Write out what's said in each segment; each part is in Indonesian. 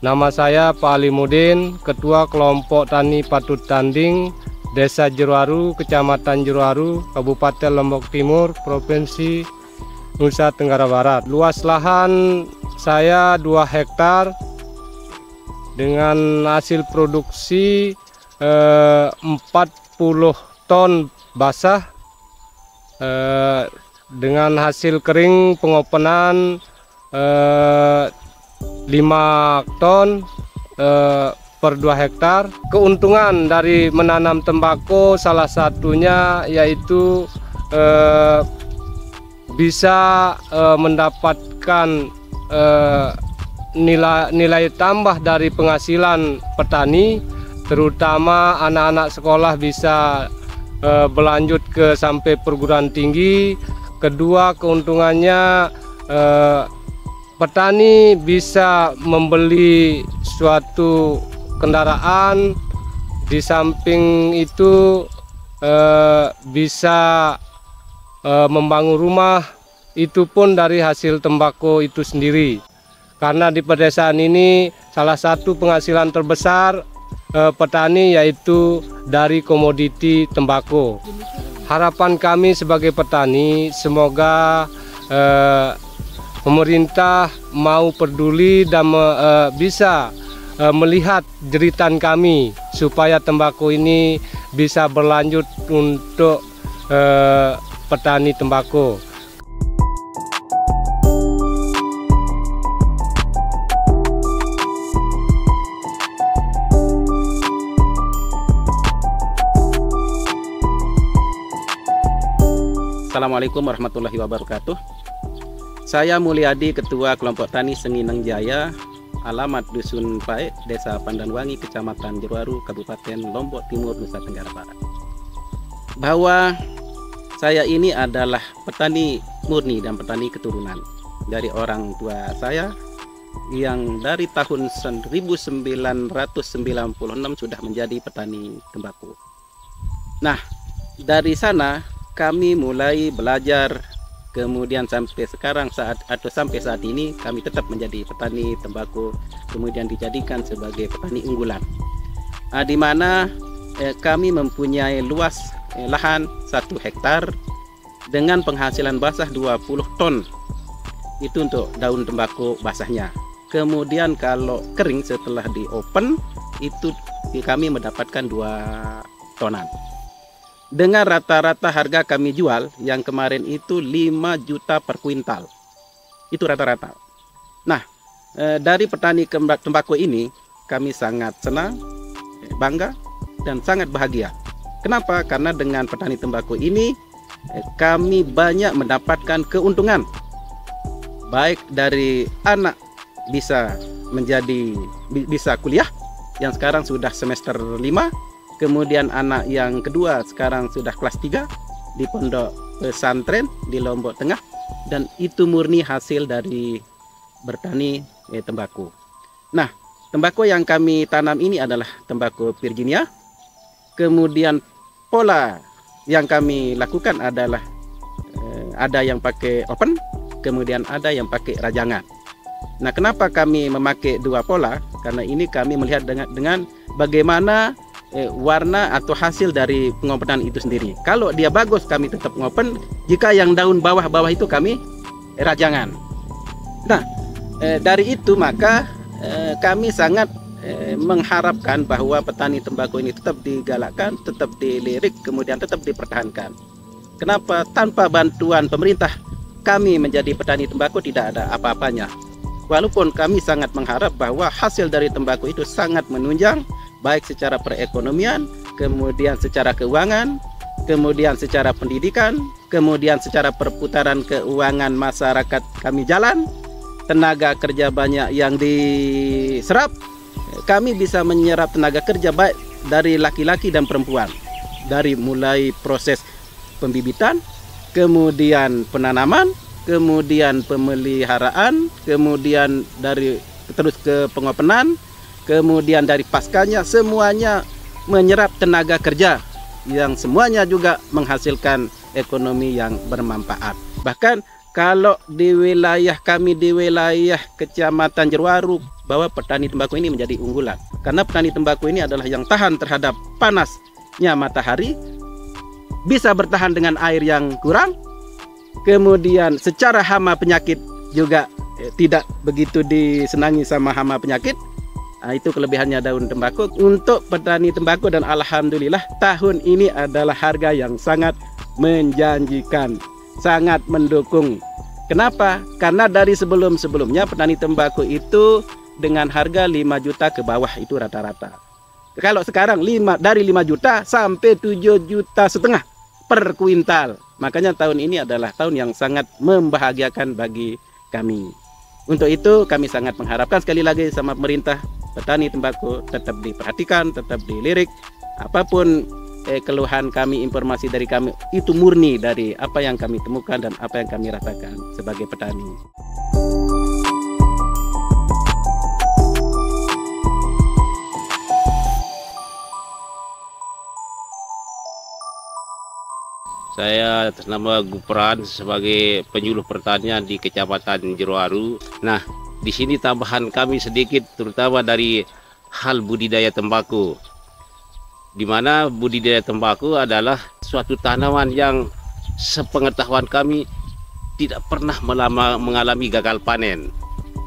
Nama saya Pak Alimudin, Ketua Kelompok Tani Patut Tanding, Desa Jeruaru, Kecamatan Jeruaru, Kabupaten Lombok Timur, Provinsi Nusa Tenggara Barat. Luas lahan saya 2 hektar dengan hasil produksi 40 ton basah, dengan hasil kering pengopenan 5 ton per 2 hektar. Keuntungan dari menanam tembakau salah satunya yaitu bisa mendapatkan nilai tambah dari penghasilan petani, terutama anak-anak sekolah bisa berlanjut ke sampai perguruan tinggi. Kedua, keuntungannya petani bisa membeli suatu kendaraan. Di samping itu bisa membangun rumah, itu pun dari hasil tembakau itu sendiri. Karena di pedesaan ini salah satu penghasilan terbesar petani yaitu dari komoditi tembakau. Harapan kami sebagai petani, semoga pemerintah mau peduli dan bisa melihat jeritan kami supaya tembakau ini bisa berlanjut untuk petani tembakau. Assalamualaikum warahmatullahi wabarakatuh. Saya Mulyadi, Ketua Kelompok Tani Sengineng Jaya, alamat Dusun Paek, Desa Pandanwangi, Kecamatan Jeruaru, Kabupaten Lombok Timur, Nusa Tenggara Barat. Bahwa saya ini adalah petani murni dan petani keturunan dari orang tua saya yang dari tahun 1996 sudah menjadi petani tembakau. Nah, dari sana kami mulai belajar, kemudian sampai sekarang sampai saat ini kami tetap menjadi petani tembakau, kemudian dijadikan sebagai petani unggulan, di mana kami mempunyai luas lahan 1 hektar dengan penghasilan basah 20 ton. Itu untuk daun tembakau basahnya. Kemudian kalau kering setelah di open itu kami mendapatkan 2 tonan. Dengan rata-rata harga kami jual yang kemarin itu 5 juta per kuintal. Itu rata-rata. Nah, dari petani tembakau ini kami sangat senang, bangga, dan sangat bahagia. Kenapa? Karena dengan petani tembakau ini kami banyak mendapatkan keuntungan. Baik dari anak bisa kuliah yang sekarang sudah semester 5. Kemudian anak yang kedua sekarang sudah kelas 3 di pondok pesantren di Lombok Tengah, dan itu murni hasil dari bertani tembakau. Nah, tembakau yang kami tanam ini adalah tembakau Virginia. Kemudian pola yang kami lakukan adalah ada yang pakai open, kemudian ada yang pakai rajangan. Nah, kenapa kami memakai 2 pola? Karena ini kami melihat dengan bagaimana warna atau hasil dari pengopenan itu sendiri. Kalau dia bagus kami tetap ngopen, jika yang daun bawah-bawah itu kami rajangan. Nah, dari itu maka kami sangat mengharapkan bahwa petani tembakau ini tetap digalakkan, tetap dilirik, kemudian tetap dipertahankan. Kenapa? Tanpa bantuan pemerintah kami menjadi petani tembakau tidak ada apa-apanya. Walaupun kami sangat mengharap bahwa hasil dari tembakau itu sangat menunjang, baik secara perekonomian, kemudian secara keuangan, kemudian secara pendidikan, kemudian secara perputaran keuangan masyarakat kami jalan, tenaga kerja banyak yang diserap, kami bisa menyerap tenaga kerja baik dari laki-laki dan perempuan, dari mulai proses pembibitan, kemudian penanaman, kemudian pemeliharaan, kemudian dari terus ke pengopenan, kemudian dari paskanya, semuanya menyerap tenaga kerja yang semuanya juga menghasilkan ekonomi yang bermanfaat. Bahkan kalau di wilayah kami, di wilayah Kecamatan Jerowaru, bahwa petani tembakau ini menjadi unggulan. Karena petani tembakau ini adalah yang tahan terhadap panasnya matahari, bisa bertahan dengan air yang kurang, kemudian secara hama penyakit juga tidak begitu disenangi sama hama penyakit. Nah, itu kelebihannya daun tembakau untuk petani tembakau, dan alhamdulillah tahun ini adalah harga yang sangat menjanjikan, sangat mendukung. Kenapa? Karena dari sebelum-sebelumnya petani tembakau itu dengan harga 5 juta ke bawah itu rata-rata. Kalau sekarang dari 5 juta sampai 7,5 juta per kuintal. Makanya tahun ini adalah tahun yang sangat membahagiakan bagi kami. Untuk itu kami sangat mengharapkan sekali lagi sama pemerintah, petani tembakau tetap diperhatikan, tetap dilirik. Apapun keluhan kami, informasi dari kami itu murni dari apa yang kami temukan dan apa yang kami rasakan sebagai petani. Saya atas nama Gupran sebagai penyuluh pertanian di Kecamatan Jerowaru. Nah, di sini tambahan kami sedikit terutama dari hal budidaya tembakau. Di mana budidaya tembakau adalah suatu tanaman yang sepengetahuan kami tidak pernah mengalami gagal panen.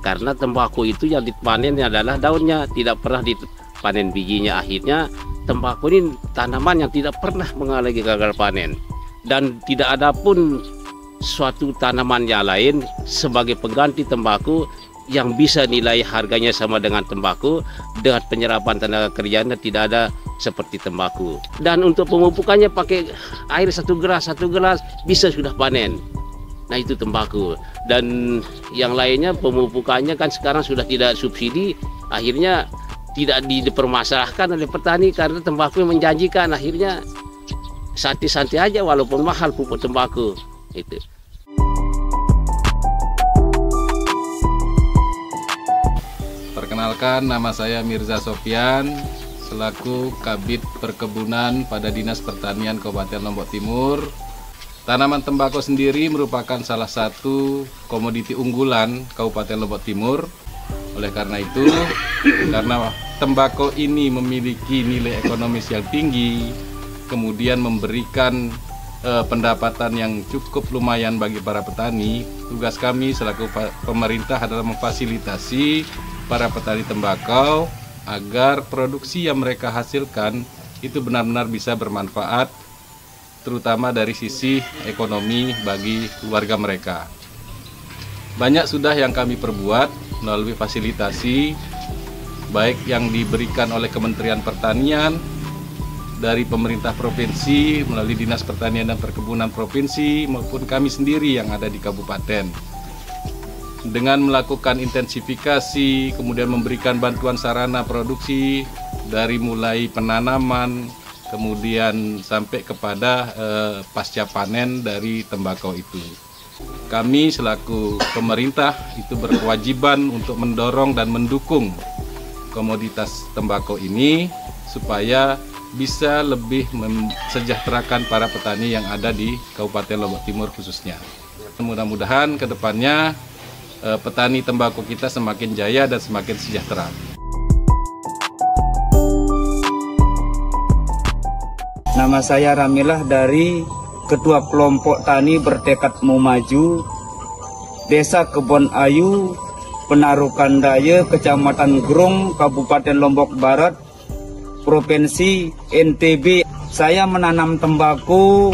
Karena tembakau itu yang dipanen adalah daunnya, tidak pernah dipanen bijinya. Akhirnya tembakau ini tanaman yang tidak pernah mengalami gagal panen. Dan tidak ada pun suatu tanaman yang lain sebagai pengganti tembakau yang bisa nilai harganya sama dengan tembakau, dengan penyerapan tenaga kerjanya tidak ada seperti tembakau. Dan untuk pemupukannya pakai air 1 gelas bisa sudah panen. Nah, itu tembakau. Dan yang lainnya pemupukannya kan sekarang sudah tidak subsidi, akhirnya tidak dipermasalahkan oleh petani karena tembakau yang menjanjikan. Akhirnya santai-santai aja walaupun mahal pupuk tembakau itu. Perkenalkan, nama saya Mirza Sofian selaku Kabid Perkebunan pada Dinas Pertanian Kabupaten Lombok Timur. Tanaman tembakau sendiri merupakan salah satu komoditi unggulan Kabupaten Lombok Timur. Oleh karena itu, karena tembakau ini memiliki nilai ekonomis yang tinggi, kemudian memberikan pendapatan yang cukup lumayan bagi para petani, tugas kami selaku pemerintah adalah memfasilitasi para petani tembakau agar produksi yang mereka hasilkan itu benar-benar bisa bermanfaat, terutama dari sisi ekonomi bagi keluarga mereka. Banyak sudah yang kami perbuat melalui fasilitasi, baik yang diberikan oleh Kementerian Pertanian, dari pemerintah provinsi melalui Dinas Pertanian dan Perkebunan Provinsi maupun kami sendiri yang ada di kabupaten. Dengan melakukan intensifikasi, kemudian memberikan bantuan sarana produksi dari mulai penanaman, kemudian sampai kepada pasca panen dari tembakau itu. Kami selaku pemerintah itu berkewajiban untuk mendorong dan mendukung komoditas tembakau ini supaya bisa lebih mensejahterakan para petani yang ada di Kabupaten Lombok Timur khususnya. Mudah-mudahan ke depannya petani tembakau kita semakin jaya dan semakin sejahtera. Nama saya Ramilah dari Ketua Kelompok Tani Bertekad Mau Maju, Desa Kebon Ayu, Penarukan Daya, Kecamatan Grung, Kabupaten Lombok Barat, Provinsi NTB. Saya menanam tembakau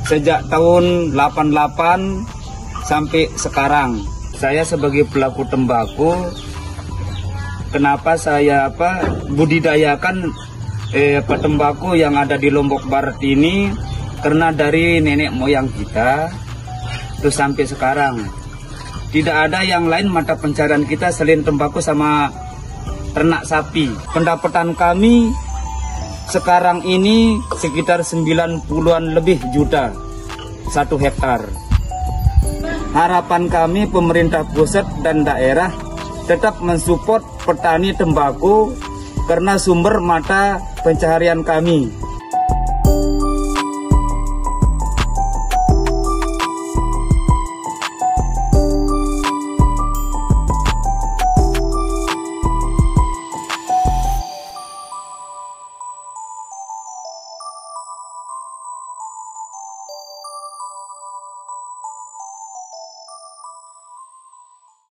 sejak tahun 88 sampai sekarang. Saya sebagai pelaku tembakau, kenapa saya budidayakan tembakau yang ada di Lombok Barat ini, karena dari nenek moyang kita terus sampai sekarang tidak ada yang lain mata pencarian kita selain tembakau sama ternak sapi. Pendapatan kami sekarang ini sekitar 90-an lebih juta 1 hektar. Harapan kami pemerintah pusat dan daerah tetap mensupport petani tembakau karena sumber mata pencaharian kami.